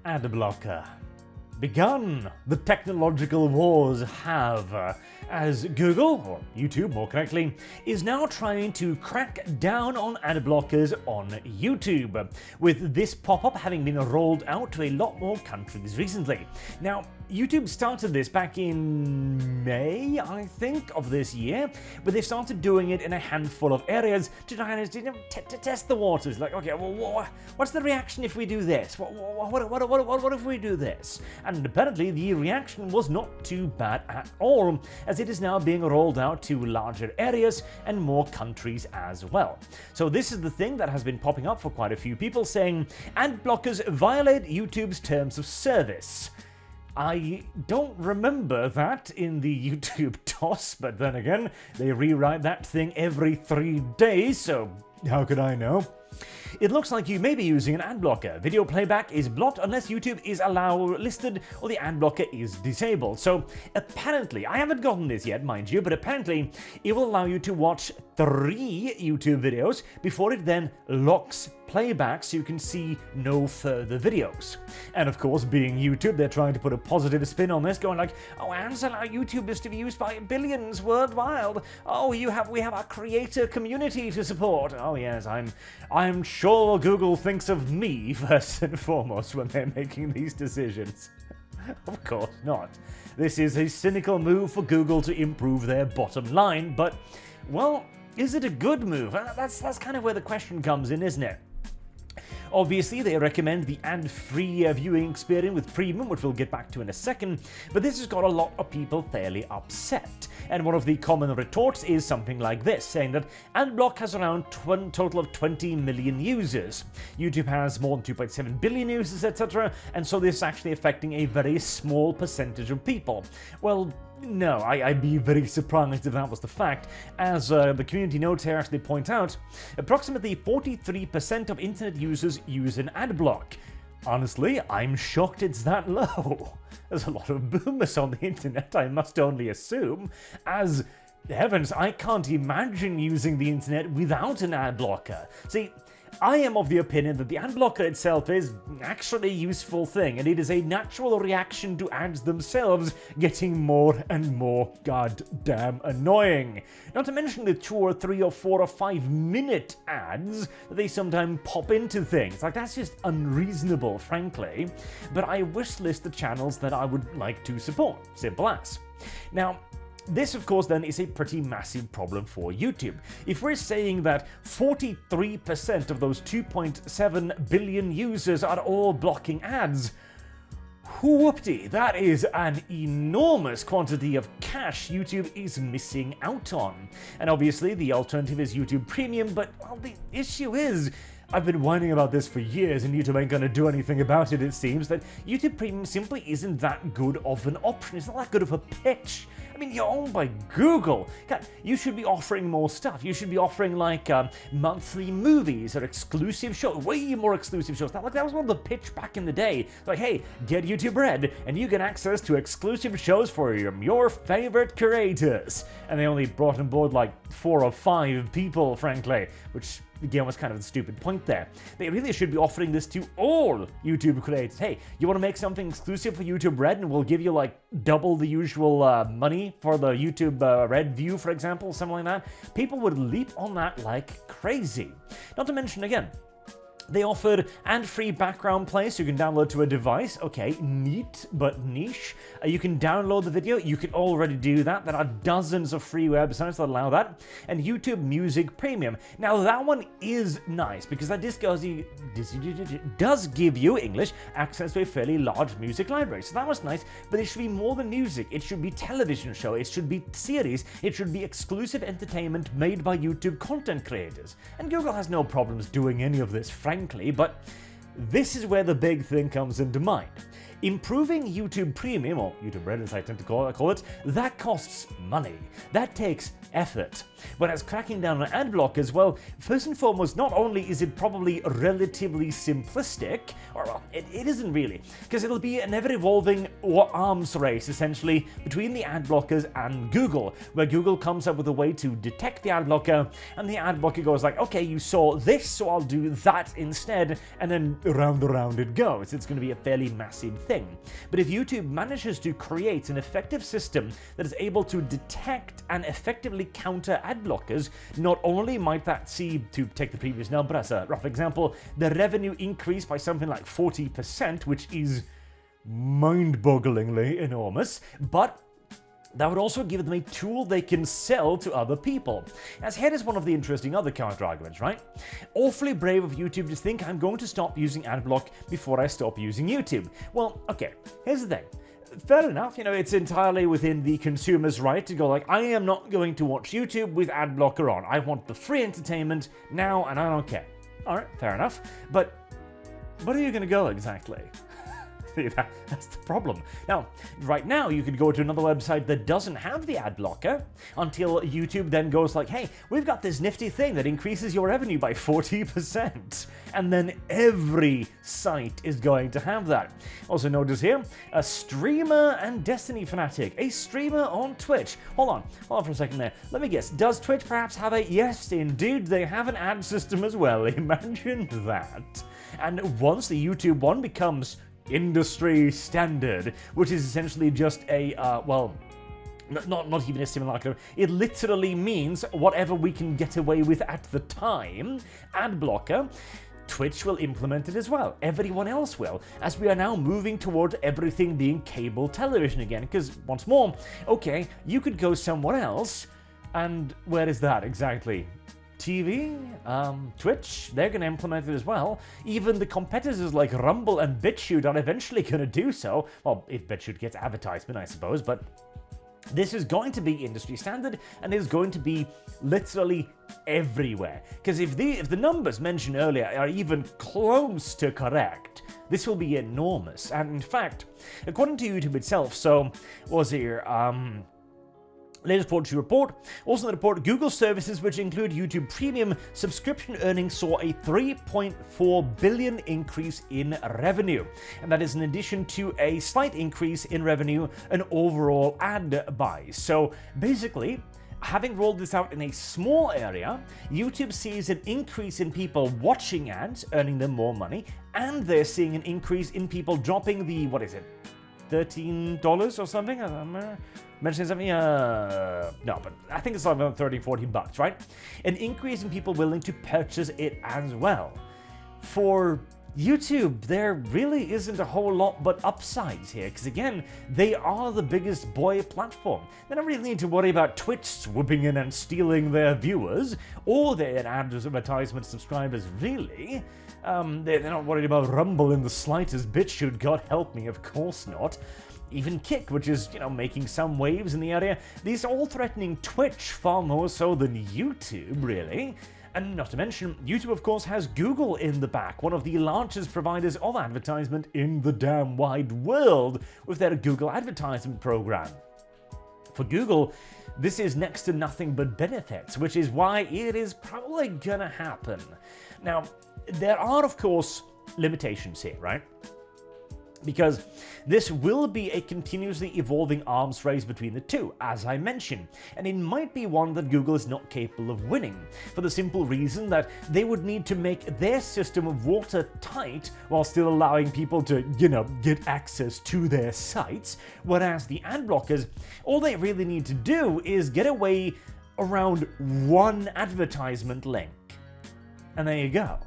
ad blocker. Begun. The technological wars have, as Google, or YouTube more correctly, is now trying to crack down on ad blockers on YouTube, with this pop-up having been rolled out to a lot more countries recently. Now, YouTube started this back in May, I think, of this year, but they started doing it in a handful of areas to try and to test the waters. Like, okay, well, what's the reaction if we do this? What if we do this? And apparently the reaction was not too bad at all, as it is now being rolled out to larger areas and more countries as well. So this is the thing that has been popping up for quite a few people, saying ad blockers violate YouTube's terms of service. I don't remember that in the YouTube DOS, but then again, they rewrite that thing every 3 days, so how could I know? It looks like you may be using an ad blocker. Video playback is blocked unless YouTube is listed or the ad blocker is disabled. So apparently, I haven't gotten this yet, mind you, but apparently it will allow you to watch 3 YouTube videos before it then locks playback so you can see no further videos. And of course, being YouTube, they're trying to put a positive spin on this, going like, oh, ads allow YouTubers to be used by billions worldwide. Oh, we have our creator community to support. Oh yes, I'm sure Google thinks of me first and foremost when they're making these decisions. Of course not. This is a cynical move for Google to improve their bottom line, but, well, is it a good move? That's kind of where the question comes in, isn't it? Obviously, they recommend the ad-free viewing experience with premium, which we'll get back to in a second, but this has got a lot of people fairly upset. And one of the common retorts is something like this, saying that AdBlock has around a total of 20 million users. YouTube has more than 2.7 billion users, etc., and so this is actually affecting a very small percentage of people. Well, no, I'd be very surprised if that was the fact. As the community notes here actually point out, approximately 43% of internet users use an ad block. Honestly, I'm shocked it's that low. There's a lot of boomers on the internet, I must only assume, as heavens, I can't imagine using the internet without an ad blocker. See, I am of the opinion that the ad blocker itself is actually a useful thing, and it is a natural reaction to ads themselves getting more and more goddamn annoying. Not to mention the 2 or 3 or 4 or 5 minute ads that they sometimes pop into things. Like, that's just unreasonable, frankly. But I wish list the channels that I would like to support. Simple as. Now, this, of course, then is a pretty massive problem for YouTube. If we're saying that 43% of those 2.7 billion users are all blocking ads, whoopty, that is an enormous quantity of cash YouTube is missing out on. And obviously, the alternative is YouTube Premium, but, well, the issue is, I've been whining about this for years and YouTube ain't gonna do anything about it, it seems, that YouTube Premium simply isn't that good of an option. It's not that good of a pitch. I mean, you're owned by Google. God, you should be offering more stuff. You should be offering, like, monthly movies or exclusive shows, way more exclusive shows. That was one of the pitch back in the day. It's like, hey, get YouTube Red, and you get access to exclusive shows for your favorite creators. And they only brought on board, like, 4 or 5 people, frankly, which again was kind of the stupid point there. They really should be offering this to all YouTube creators. Hey, you want to make something exclusive for YouTube Red and we'll give you like double the usual money for the YouTube Red view, for example, something like that. People would leap on that like crazy. Not to mention, again, they offered ad-free background play so you can download to a device. Okay, neat, but niche. You can download the video. You can already do that. There are dozens of free websites that allow that. And YouTube Music Premium. Now, that one is nice because that does give you, English, access to a fairly large music library. So that was nice, but it should be more than music. It should be television show. It should be series. It should be exclusive entertainment made by YouTube content creators. And Google has no problems doing any of this, frankly, but this is where the big thing comes into mind. Improving YouTube Premium, or YouTube Red as I tend to call it, that costs money. That takes effort. Whereas cracking down on ad blockers, well, first and foremost, not only is it probably relatively simplistic, or well, it isn't really, because it'll be an ever-evolving arms race, essentially, between the ad blockers and Google, where Google comes up with a way to detect the ad blocker, and the ad blocker goes like, okay, you saw this, so I'll do that instead, and then round it goes. It's going to be a fairly massive thing. But if YouTube manages to create an effective system that is able to detect and effectively counter ad blockers, not only might that see, to take the previous number as a rough example, the revenue increase by something like 40%, which is mind-bogglingly enormous, but that would also give them a tool they can sell to other people. As here is one of the interesting other counter-arguments, right? Awfully brave of YouTube to think I'm going to stop using adblock before I stop using YouTube. Well, okay, here's the thing. Fair enough, it's entirely within the consumer's right to go like, I am not going to watch YouTube with ad blocker on. I want the free entertainment now and I don't care. Alright, fair enough. But where are you going to go exactly? That's the problem. Now, right now, you could go to another website that doesn't have the ad blocker until YouTube then goes like, hey, we've got this nifty thing that increases your revenue by 40%. And then every site is going to have that. Also notice here, a streamer and Destiny fanatic. A streamer on Twitch. Hold on for a second there. Let me guess, does Twitch perhaps have a... Yes, indeed, they have an ad system as well. Imagine that. And once the YouTube one becomes industry standard, which is essentially just a, not even a simulacrum. It literally means whatever we can get away with at the time, ad blocker, Twitch will implement it as well. Everyone else will, as we are now moving toward everything being cable television again, because once more, okay, you could go somewhere else, and where is that exactly? TV, Twitch, they're going to implement it as well. Even the competitors like Rumble and BitChute are eventually going to do so. Well, if BitChute gets advertisement, I suppose, but this is going to be industry standard and is going to be literally everywhere. Because if the numbers mentioned earlier are even close to correct, this will be enormous. And in fact, according to YouTube itself, so was here, latest Portal report. Also in the report, Google services, which include YouTube Premium subscription earnings, saw a 3.4 billion increase in revenue. And that is in addition to a slight increase in revenue and overall ad buys. So basically, having rolled this out in a small area, YouTube sees an increase in people watching ads, earning them more money, and they're seeing an increase in people dropping the, what is it, $13 or something? Mentioning something? No, but I think it's like about 30, 40 bucks, right? An increase in people willing to purchase it as well. For YouTube, there really isn't a whole lot but upsides here, because again, they are the biggest boy platform. They don't really need to worry about Twitch swooping in and stealing their viewers, or their advertisement subscribers, really. They're not worried about Rumble in the slightest. BitChute, God help me, of course not. Even Kick, which is, making some waves in the area. These are all threatening Twitch far more so than YouTube, really. And not to mention, YouTube, of course, has Google in the back, one of the largest providers of advertisement in the damn wide world, with their Google advertisement program. For Google, this is next to nothing but benefits, which is why it is probably gonna happen. Now, there are, of course, limitations here, right? Because this will be a continuously evolving arms race between the two, as I mentioned, and it might be one that Google is not capable of winning, for the simple reason that they would need to make their system watertight while still allowing people to, get access to their sites, whereas the ad blockers, all they really need to do is get away around one advertisement link. And there you go.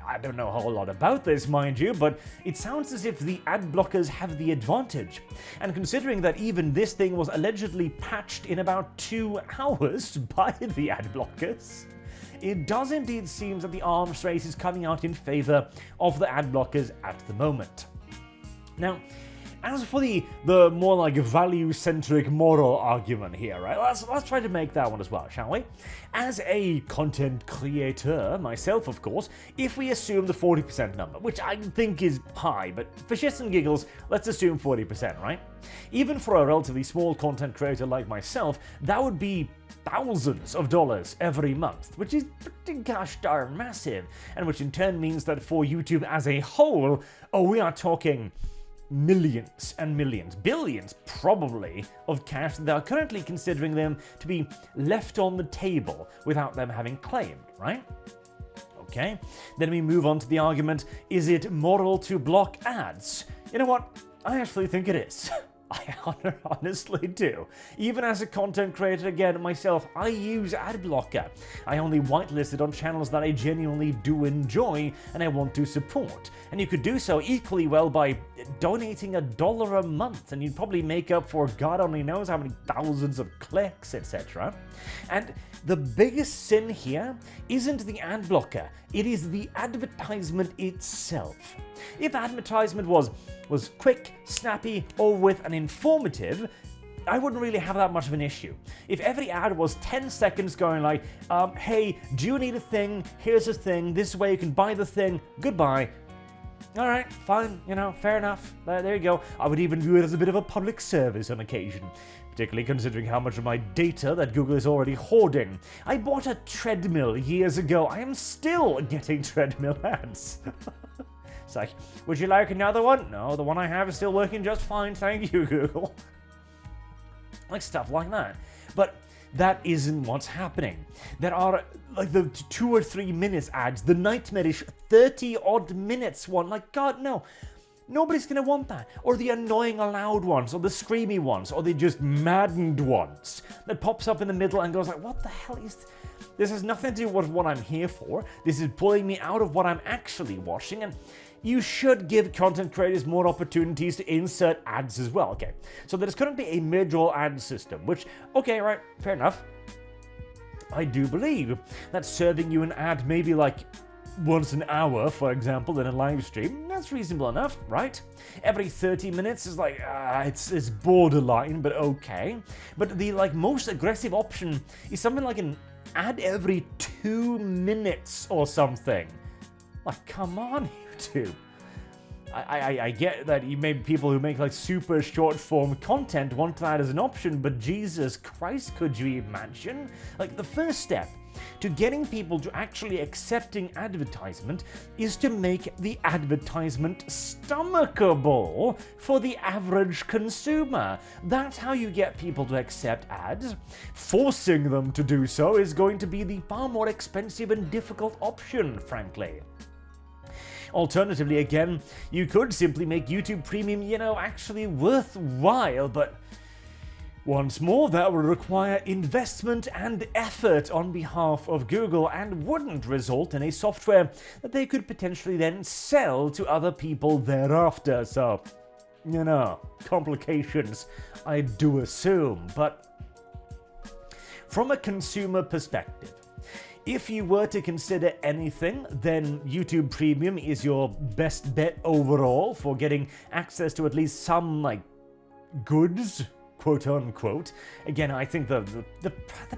I don't know a whole lot about this, mind you, but it sounds as if the ad blockers have the advantage. And considering that even this thing was allegedly patched in about 2 hours by the ad blockers, it does indeed seem that the arms race is coming out in favor of the ad blockers at the moment. Now, as for the more like value-centric moral argument here, right? Let's try to make that one as well, shall we? As a content creator, myself, of course, if we assume the 40% number, which I think is high, but for shits and giggles, let's assume 40%, right? Even for a relatively small content creator like myself, that would be thousands of dollars every month, which is pretty gosh darn massive, and which in turn means that for YouTube as a whole, we are talking millions and millions, billions probably, of cash that are currently considering them to be left on the table without them having claimed, right? Okay, then we move on to the argument, is it moral to block ads? You know what? I actually think it is. I honestly do. Even as a content creator, again, myself, I use ad blocker. I only whitelisted on channels that I genuinely do enjoy and I want to support. And you could do so equally well by donating $1 a month, and you'd probably make up for God only knows how many thousands of clicks, etc. And the biggest sin here isn't the ad blocker, it is the advertisement itself. If advertisement was quick, snappy, or with an informative, I wouldn't really have that much of an issue. If every ad was 10 seconds going like, hey, do you need a thing? Here's a thing, this way you can buy the thing, goodbye. Alright, fine, fair enough. There you go. I would even view it as a bit of a public service on occasion, particularly considering how much of my data that Google is already hoarding. I bought a treadmill years ago. I am still getting treadmill ads. It's like, would you like another one? No, the one I have is still working just fine, thank you, Google. Like stuff like that. But that isn't what's happening. There are like the 2 or 3 minutes ads, the nightmarish 30-odd minutes one. Like, God, no. Nobody's gonna want that. Or the annoying loud ones, or the screamy ones, or the just maddened ones that pops up in the middle and goes like, what the hell is this? This has nothing to do with what I'm here for. This is pulling me out of what I'm actually watching, and you should give content creators more opportunities to insert ads as well. Okay, so there's currently a mid-roll ad system, which, okay, right, fair enough. I do believe that serving you an ad maybe like once an hour, for example, in a live stream, that's reasonable enough, right? Every 30 minutes is like, it's borderline, but okay. But the most aggressive option is something like an ad every 2 minutes or something. Like, come on, YouTube. I get that people who make super short form content want that as an option, but Jesus Christ, could you imagine? The first step to getting people to actually accepting advertisement is to make the advertisement stomachable for the average consumer. That's how you get people to accept ads. Forcing them to do so is going to be the far more expensive and difficult option, frankly. Alternatively, again, you could simply make YouTube Premium, actually worthwhile, but once more, that would require investment and effort on behalf of Google and wouldn't result in a software that they could potentially then sell to other people thereafter. So, complications, I do assume. But from a consumer perspective, if you were to consider anything, then YouTube Premium is your best bet overall for getting access to at least some, goods, quote unquote. Again, I think the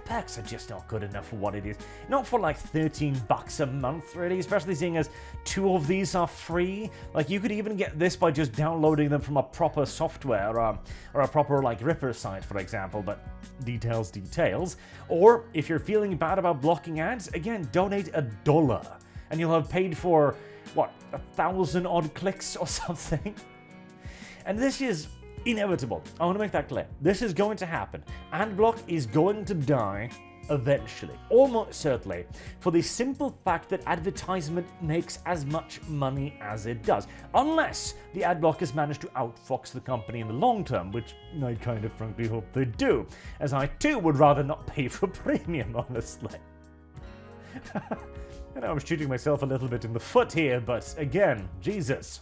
perks are just not good enough for what it is. Not for $13 a month, really, especially seeing as 2 of these are free. You could even get this by just downloading them from a proper software or a proper Ripper site, for example, but details. Or if you're feeling bad about blocking ads, again, donate $1 and you'll have paid for, 1,000 odd clicks or something. And this is inevitable. I want to make that clear. This is going to happen. Adblock is going to die eventually, almost certainly, for the simple fact that advertisement makes as much money as it does, unless the adblockers manage to outfox the company in the long term, which I kind of frankly hope they do, as I too would rather not pay for premium, honestly. I'm shooting myself a little bit in the foot here, but again, Jesus.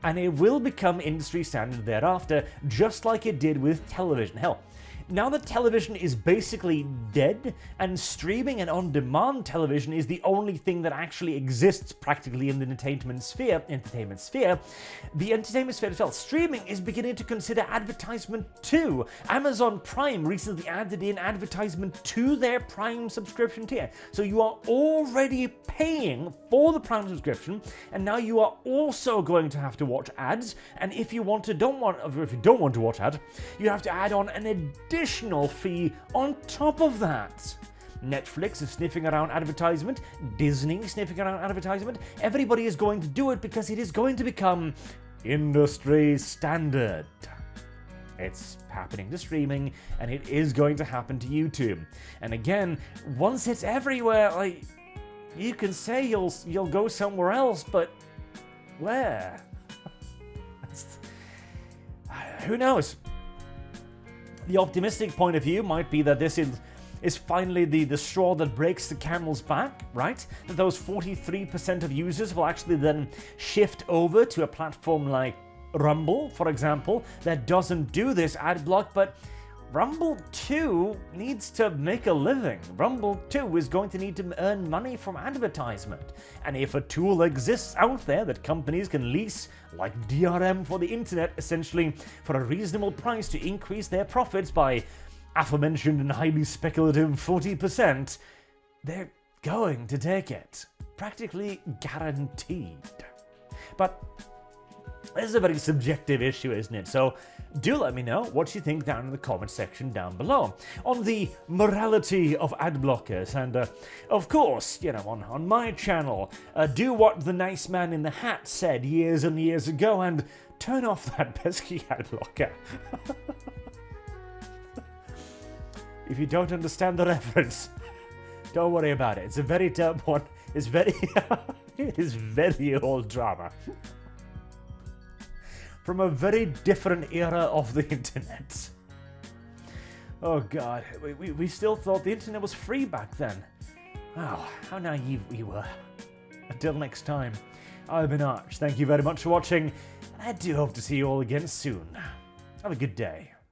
And it will become industry standard thereafter, just like it did with television. Hell, now that television is basically dead, and streaming and on-demand television is the only thing that actually exists practically in the entertainment sphere, the entertainment sphere itself, streaming is beginning to consider advertisement too. Amazon Prime recently added in advertisement to their Prime subscription tier. So you are already paying for the Prime subscription, and now you are also going to have to watch ads. And if you don't want to watch ads, you have to add on an additional fee on top of that. Netflix is sniffing around advertisement, Disney is sniffing around advertisement. Everybody is going to do it because it is going to become industry standard. It's happening to streaming, and it is going to happen to YouTube. And again, once it's everywhere, like, you can say you'll go somewhere else, but where? Who knows? The optimistic point of view might be that this is finally the straw that breaks the camel's back, right? That those 43% of users will actually then shift over to a platform like Rumble, for example, that doesn't do this ad block, but Rumble too needs to make a living. Rumble too is going to need to earn money from advertisement. And if a tool exists out there that companies can lease, like DRM for the internet, essentially for a reasonable price to increase their profits by aforementioned and highly speculative 40%, they're going to take it. Practically guaranteed. But this is a very subjective issue, isn't it? So do let me know what you think down in the comment section down below on the morality of ad blockers. And of course, you know, on my channel, do what the nice man in the hat said years and years ago and turn off that pesky ad blocker. If you don't understand the reference, don't worry about it. It's a very dumb one. It's very it is very old drama. From a very different era of the internet. Oh god, we still thought the internet was free back then. Oh, how naive we were. Until next time, I've been Arch. Thank you very much for watching, and I do hope to see you all again soon. Have a good day.